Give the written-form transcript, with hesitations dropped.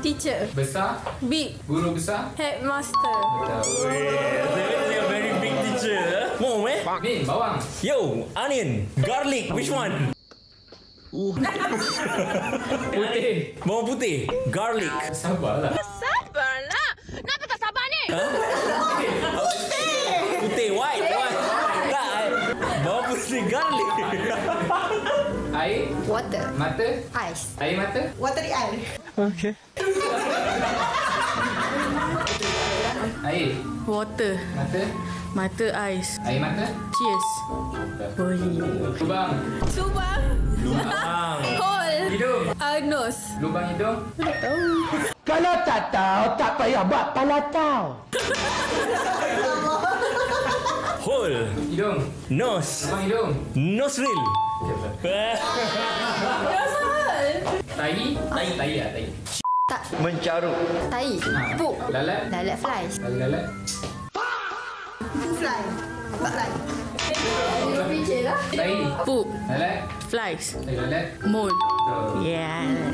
Teacher. Besar. Big. Guru besar. Headmaster. Betul. Saya very big teacher. Mau Ni bawang. Yo, onion, garlic, which one? Putih. Bawang putih, garlic. Sabarlah. Sabarlah. Kenapa tak sabar ni? Putih, white. Tak, bawang putih, garlic. Air. Water. Mata. Ice. Air mata. Water di air. Okay. Air. Water. Mata. Mata ais. Air mata. Cheers. Oh, Lubang. Subang. Lubang. Hole. Hidung. Nose. Lubang hidung. Kalau tak tahu, tak payah buat pala tahu. Hole. Hidung. Nose. Lubang hidung. Nostril. Tai. Tai lah. Tai. Tak. Mencarut. Tai. Pup. Lalat. Lalat flies. Lalat. Fly. Fly. Tai. Poop. Lalat. Flies. Lalat. Mole. Betul. Yeah.